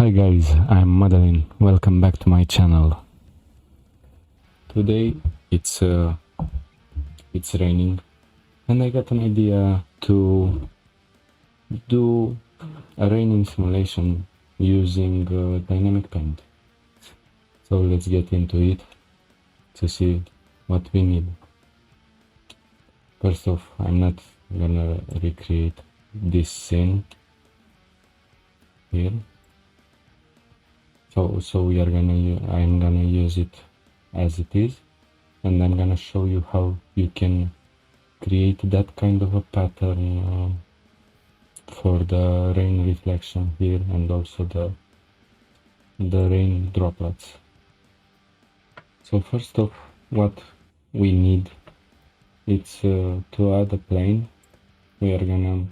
Hi guys, I'm Madeline. Welcome back to my channel. Today it's raining and I got an idea to do a raining simulation using dynamic paint. So let's get into it to see what we need. First off, I'm not gonna recreate this scene here. So I'm gonna use it as it is, and I'm gonna show you how you can create that kind of a pattern for the rain reflection here, and also the rain droplets. So first off, what we need, it's to add a plane. We are gonna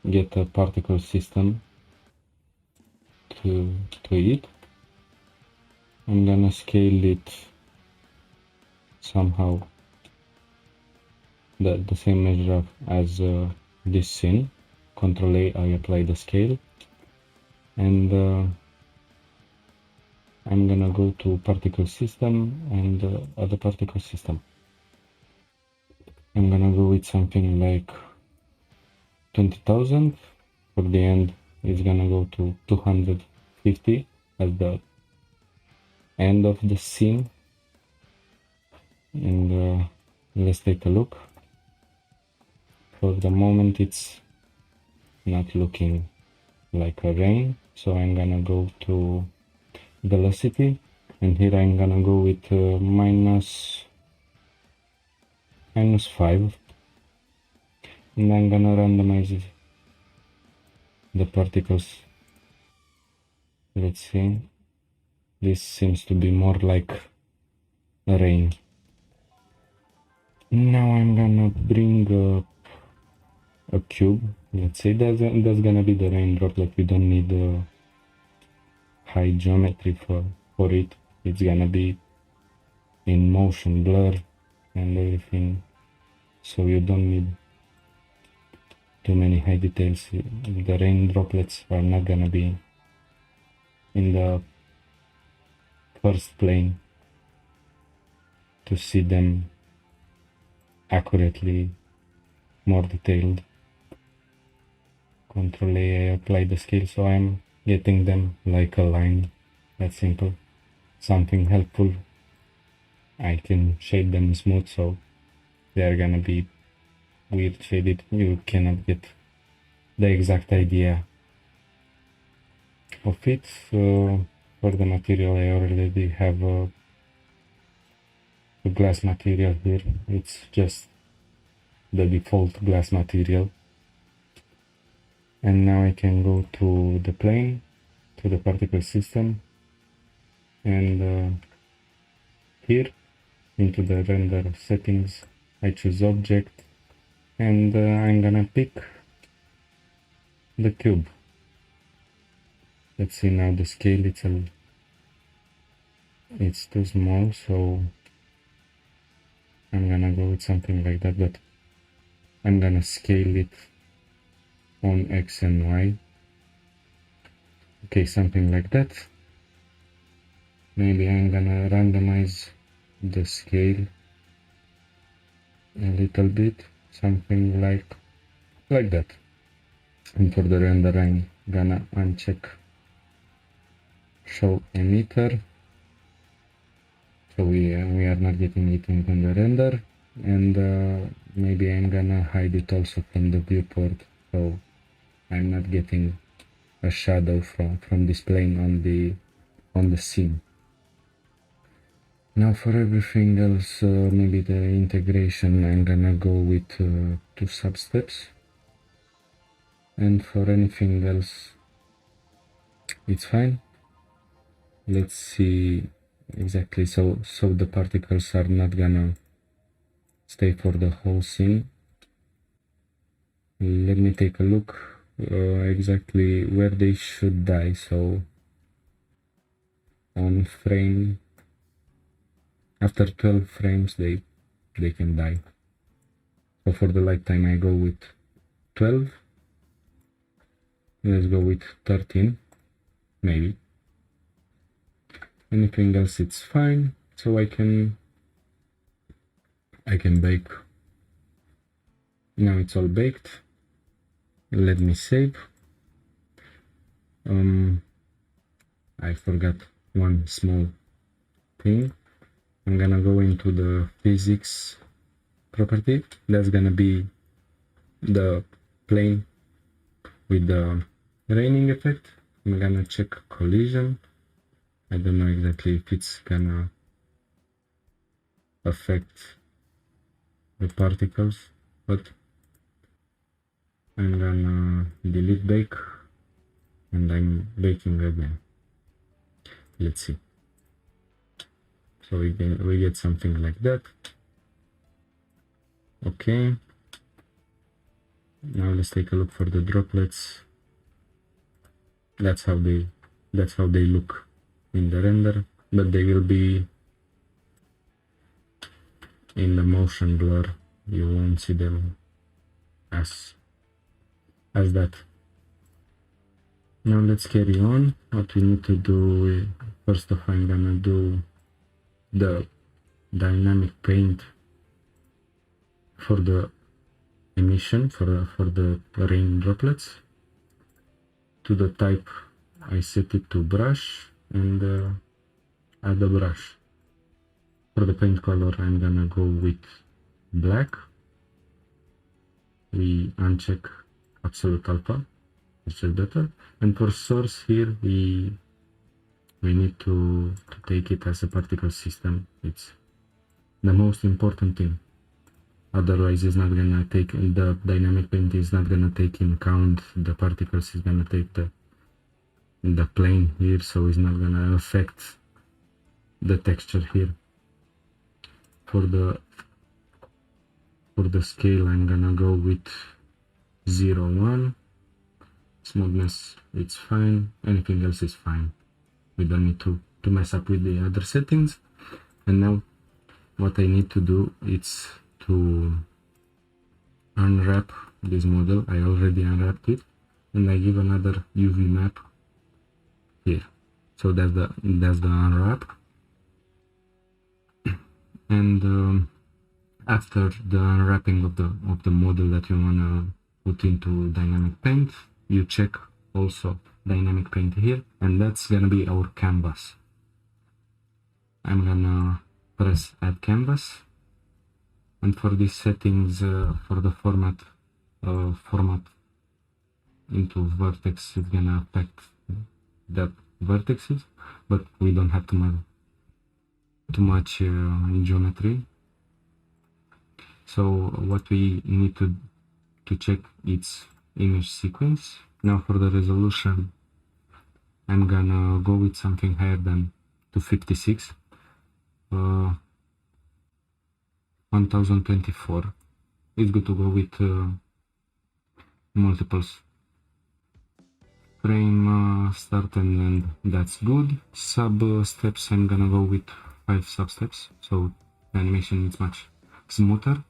get a particle system to it. I'm gonna scale it somehow the same measure as this scene. Ctrl A, I apply the scale, and I'm gonna go to particle system and other particle system. I'm gonna go with something like 20,000. For the end, it's gonna go to 250 as the end of the scene. And let's take a look. For the moment, it's not looking like a rain, so I'm gonna go to velocity, and here I'm gonna go with minus 5, and I'm gonna randomize the particles. Let's see, this seems to be more like a rain. Now I'm gonna bring a cube. Let's say that's gonna be the rain droplet. We don't need high geometry for it. It's gonna be in motion blur and everything, so you don't need too many high details. The rain droplets are not gonna be in the first plane to see them accurately, more detailed. Ctrl A, I apply the scale, so I'm getting them like a line. That's simple. Something helpful, I can shade them smooth, so they're gonna be weird shaded. You cannot get the exact idea of it. So for the material, I already have a glass material here. It's just the default glass material. And now I can go to the plane, to the particle system, and here into the render settings I choose object, and I'm gonna pick the cube. Let's see now the scale, it's too small, so I'm gonna go with something like that, but I'm gonna scale it on X and Y. Okay, something like that. Maybe I'm gonna randomize the scale a little bit, something like that. And for the render, I'm gonna uncheck show emitter, so we are not getting it in the render, and maybe I'm gonna hide it also from the viewport, so I'm not getting a shadow from this plane on the scene. Now for everything else, maybe the integration, I'm gonna go with 2 substeps, and for anything else it's fine. Let's see exactly, so the particles are not gonna stay for the whole scene. Let me take a look exactly where they should die. So on frame, after 12 frames they can die. So for the lifetime I go with 12. Let's go with 13. maybe. Anything else, it's fine. So I can bake. Now it's all baked. Let me save. I forgot one small thing. I'm gonna go into the physics property. That's gonna be the plane with the raining effect. I'm gonna check collision. I don't know exactly if it's gonna affect the particles, but I'm gonna delete bake and I'm baking again. Let's see. So we get something like that. Okay. Now let's take a look for the droplets. That's how they look in the render, but they will be in the motion blur. You won't see them as that. Now let's carry on. What we need to do, first off, I'm gonna do the dynamic paint for the emission, for the rain droplets. To the type, I set it to brush and add a brush. For the paint color, I'm gonna go with black. We uncheck absolute alpha, which is better. And for source here, we need to take it as a particle system. It's the most important thing. Otherwise, it's not gonna take, the dynamic paint is not gonna take in count the particles. It's gonna take the plane here, so it's not gonna affect the texture here. For the scale, I'm gonna go with 0.1. Smoothness, it's fine. Anything else is fine. We don't need to mess up with the other settings. And now what I need to do is to unwrap this model. I already unwrapped it, and I give another UV map here. So that's the unwrap. And after the unwrapping of the model that you wanna put into dynamic paint, you check also dynamic paint here, and that's gonna be our canvas. I'm gonna press add canvas, and for these settings, for the format into vertex, it's gonna affect the vertices, but we don't have too much geometry. So what we need to check is image sequence. Now for the resolution, I'm gonna go with something higher than 256, 1024. It's good to go with multiples. Frame start and end, that's good. Sub steps, I'm gonna go with 5 sub steps, so the animation is much smoother.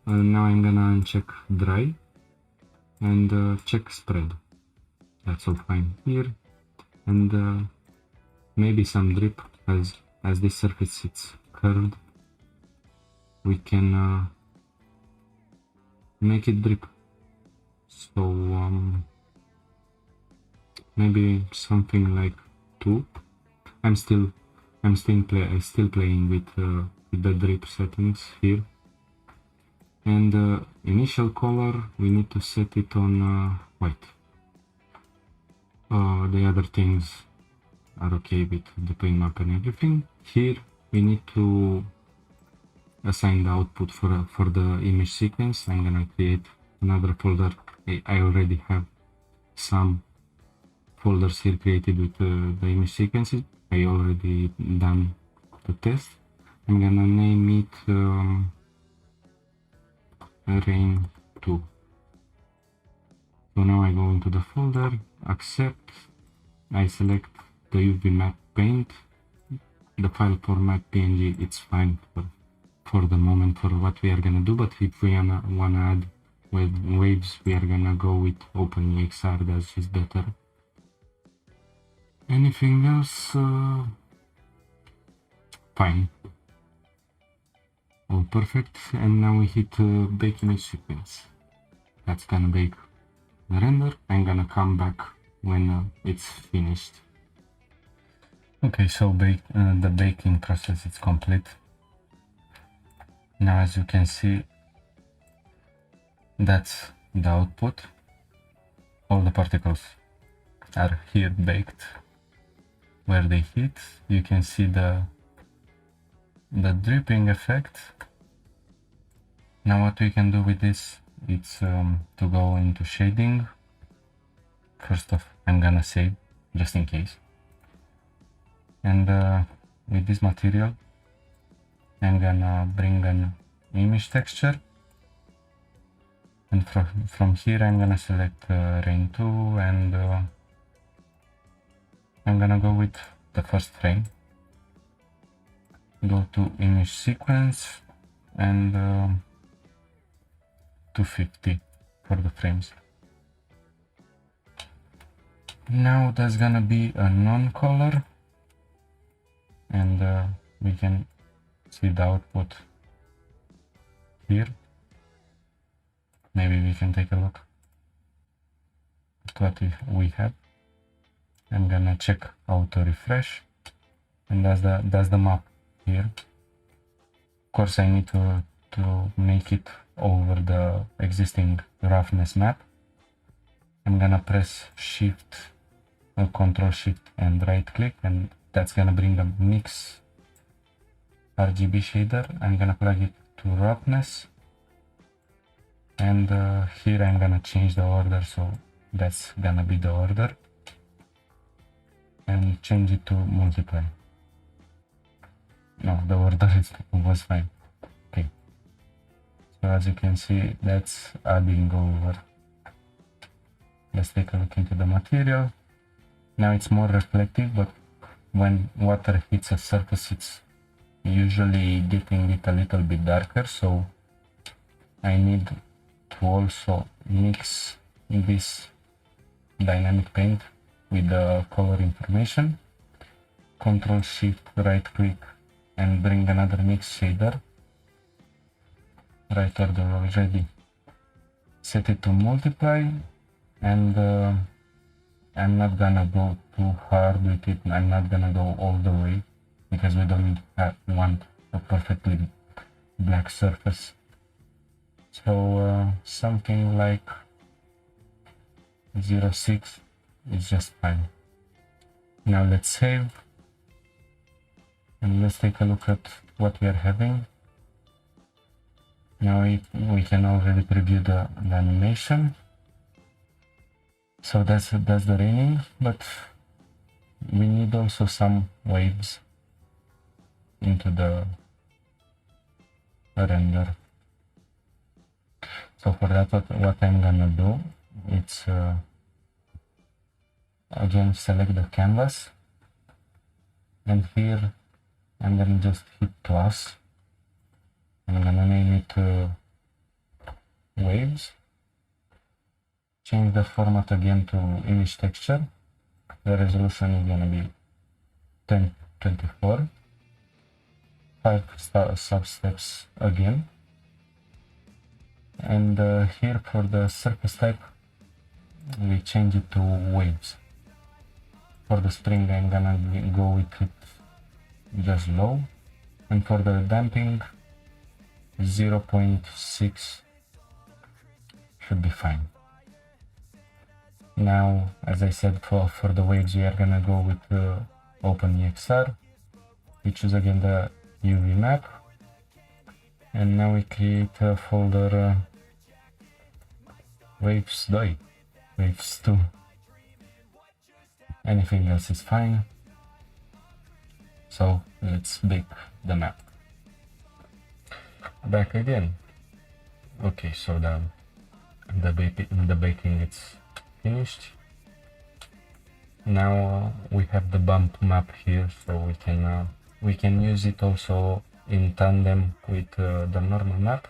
Now I'm gonna uncheck dry and check spread. That's all fine here, and maybe some drip, as this surface is curved, we can make it drip. So maybe something like 2. I'm still playing with the drip settings here. And initial color, we need to set it on white. The other things are okay with the plane map and everything. Here we need to assign the output for the image sequence. I'm gonna create another folder. I already have some folders here created with the image sequences. I already done the test. I'm gonna name it rain 2. So now I go into the folder, accept, I select the UV map paint. The file format PNG, it's fine for the moment for what we are gonna do, but if we wanna add waves, we are gonna go with OpenEXR, that is better. Anything else? Fine. All perfect. And now we hit bake image sequence. That's gonna bake the render. I'm gonna come back when it's finished. Okay, so the baking process is complete. Now, as you can see, that's the output. All the particles are here baked where they hit. You can see the dripping effect. Now what we can do with this, it's to go into shading. First off, I'm gonna save just in case. And with this material, I'm gonna bring an image texture. And from here I'm gonna select Rain 2 and I'm gonna go with the first frame. Go to image sequence and 250 for the frames. Now there's gonna be a non-color and we can see the output here. Maybe we can take a look at what we have. I'm gonna check auto refresh, and that's the map here. Of course, I need to make it over the existing roughness map. I'm gonna press Shift, Control Shift, and right click, and that's gonna bring a mix RGB shader. I'm gonna plug it to roughness. And here I'm gonna change the order, so that's gonna be the order, and change it to multiply. No, the order was fine. Okay, so as you can see, that's adding over. Let's take a look into the material. Now it's more reflective, but when water hits a surface, it's usually getting it a little bit darker, so I need to also mix this dynamic paint with the color information. Control Shift right click and bring another mix shader. Right order already. Set it to multiply, and I'm not gonna go too hard with it. I'm not gonna go all the way because we don't want a perfectly black surface. So something like 0.6 is just fine. Now let's save and let's take a look at what we are having. Now we can already preview the animation. So that's the raining, but we need also some waves into the render. So for that, what I'm gonna do, it's again select the canvas, and here I'm gonna just hit plus. I'm gonna name it waves. Change the format again to image texture. The resolution is gonna be 1024. 5 sub-steps again. And here for the surface type, we change it to waves. For the spring, I'm gonna go with it just low. And for the damping, 0.6 should be fine. Now, as I said, for the waves, we are gonna go with OpenEXR. We choose again the UV map. And now we create a folder waves 2. Waves 2. Anything else is fine. So let's bake the map. Back again. Okay, so the baking is finished. Now we have the bump map here, so we can use it also in tandem with the normal map.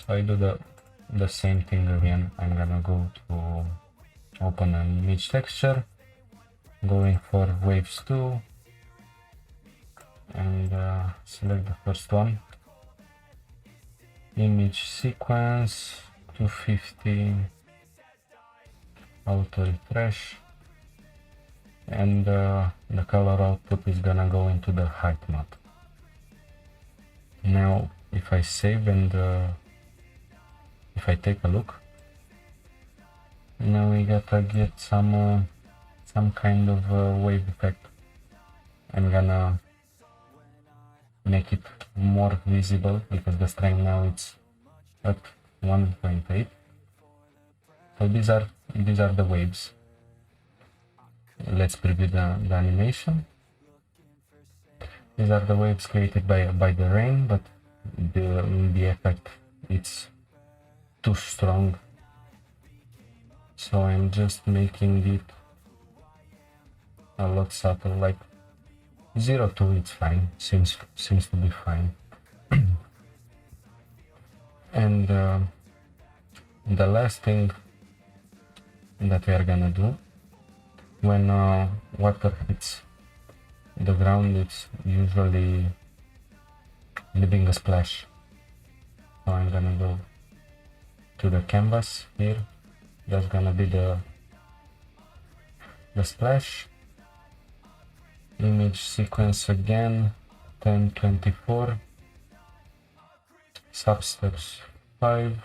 So I do the same thing again. I'm gonna go to open an image texture, going for waves 2 and select the first one. Image sequence 250, auto refresh, and the color output is gonna go into the height map. Now if I save and if I take a look, now we gotta get some kind of wave effect. I'm gonna make it more visible because the strength now it's at 1.8. So these are the waves. Let's preview the animation. These are the waves created by the rain, but the effect it's too strong. So I'm just making it a lot subtle, like 0 to it's fine, seems to be fine. And the last thing that we are gonna do, when water hits the ground, it's usually leaving a splash. So I'm gonna go to the canvas here. That's gonna be the splash. Image sequence again, 1024, substeps 5.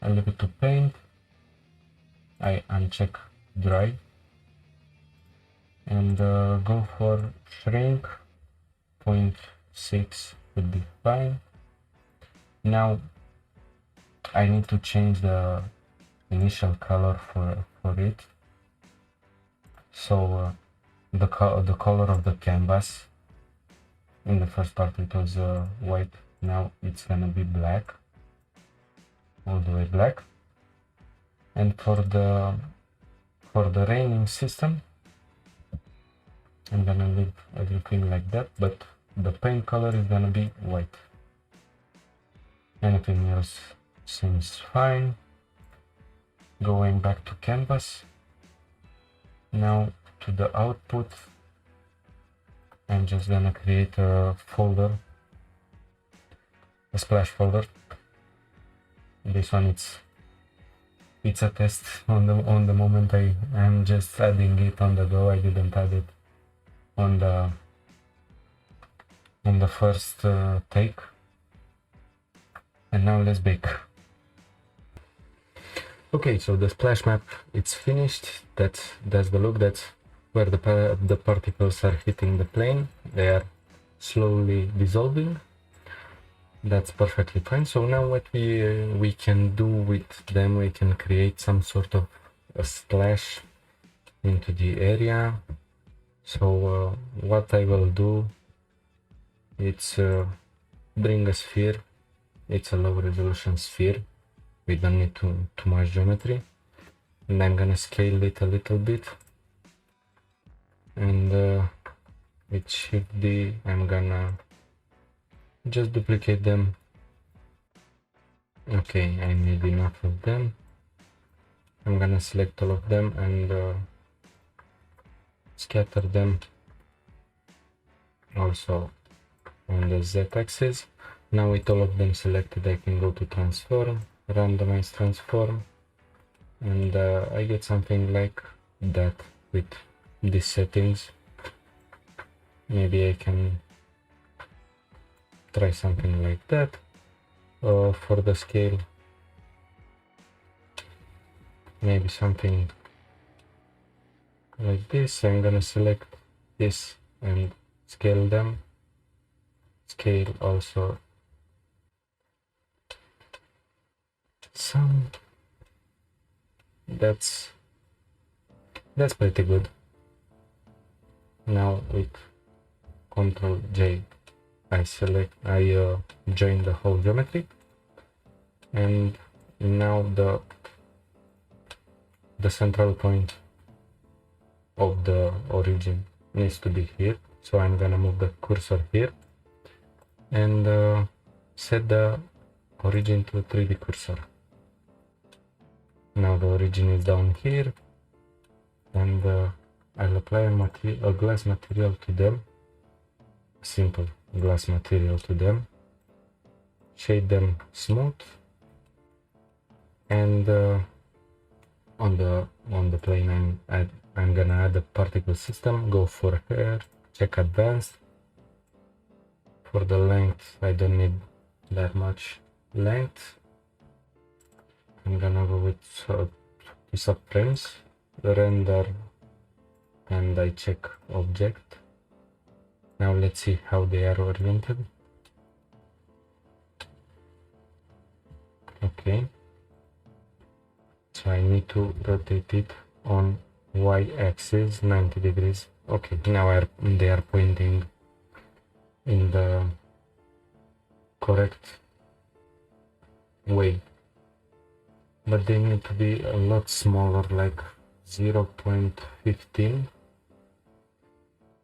I leave it to paint. I uncheck dry and go for shrink. 0.6 would be fine. Now I need to change the initial color for it. So the color of the canvas, in the first part it was white, now it's gonna be black, all the way black. And for the raining system, I'm gonna leave everything like that, but the paint color is gonna be white. Anything else seems fine. Going back to canvas. Now to the output, I'm just gonna create a folder, a splash folder. This one it's a test on the moment. I'm just adding it on the go. I didn't add it on the first take. And now let's bake. Okay, so the splash map it's finished. That's the look. That's where the particles are hitting the plane. They are slowly dissolving. That's perfectly fine. So now what we can do with them, we can create some sort of a splash into the area. So what I will do, it's bring a sphere. It's a low resolution sphere. We don't need too much geometry. And I'm gonna scale it a little bit. And with Shift D, I'm gonna just duplicate them. Okay, I need enough of them. I'm gonna select all of them and scatter them also on the Z-axis. Now with all of them selected, I can go to transform, randomize transform, and I get something like that with these settings. Maybe I can try something like that. For the scale, maybe something like this. I'm gonna select this and scale them. Scale also some. That's pretty good. Now with Ctrl J, I join the whole geometry, and now the central point of the origin needs to be here. So I'm gonna move the cursor here and set the origin to 3D cursor. Now the origin is down here, and I'll apply a glass material to them, simple glass material to them, shade them smooth, and on the plane I'm gonna add a particle system, go for hair, check advanced. For the length, I don't need that much length. I'm gonna go with subframes, render, and I check object. Now let's see how they are oriented. Okay, so I need to rotate it on y-axis 90 degrees. Okay, now they are pointing in the correct way, but they need to be a lot smaller, like 0.15.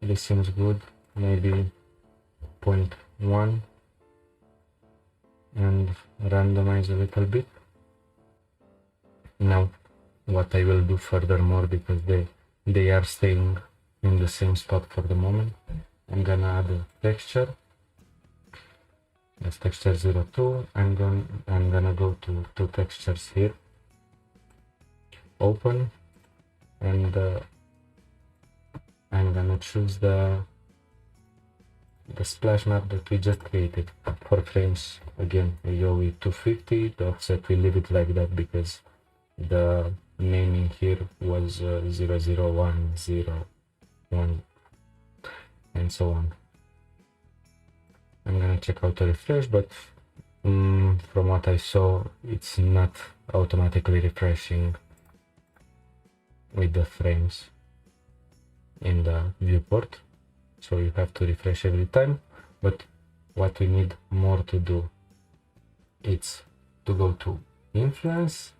This seems good. Maybe 0.1 and randomize a little bit. Now what I will do furthermore, because they are staying in the same spot for the moment, I'm gonna add a texture. That's texture 02. I'm gonna go to two textures here, open, and I'm gonna choose the splash map that we just created. For frames, again, we go with 250. The offset, we leave it like that because the naming here was 00101 and so on. I'm gonna check out the refresh, but from what I saw, it's not automatically refreshing with the frames in the viewport, so you have to refresh every time. But what we need more to do, it's to go to influence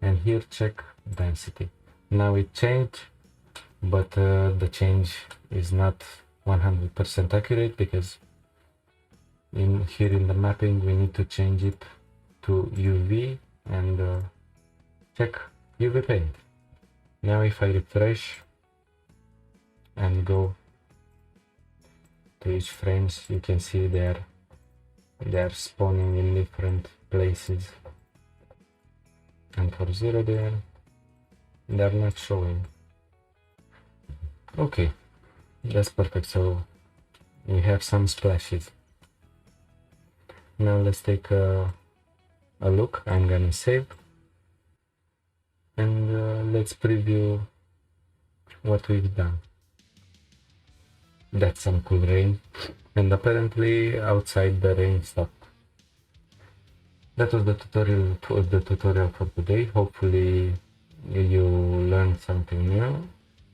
and here check density. Now it changed, but the change is not 100% accurate, because here in the mapping we need to change it to UV and check UV paint. Now if I refresh and go to each frames, you can see they are spawning in different places, and for 0 they're not showing. Okay, that's perfect. So we have some splashes. Now let's take a look. I'm gonna save, and let's preview what we've done. That's some cool rain, and apparently outside the rain stopped. That was the tutorial for today. Hopefully you learned something new.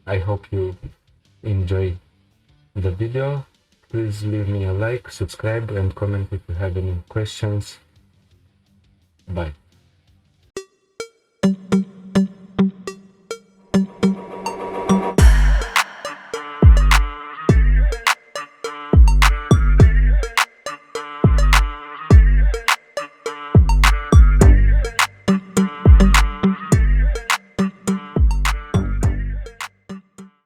I hope you enjoy the video. Please leave me a like, subscribe, and comment if you have any questions. Bye.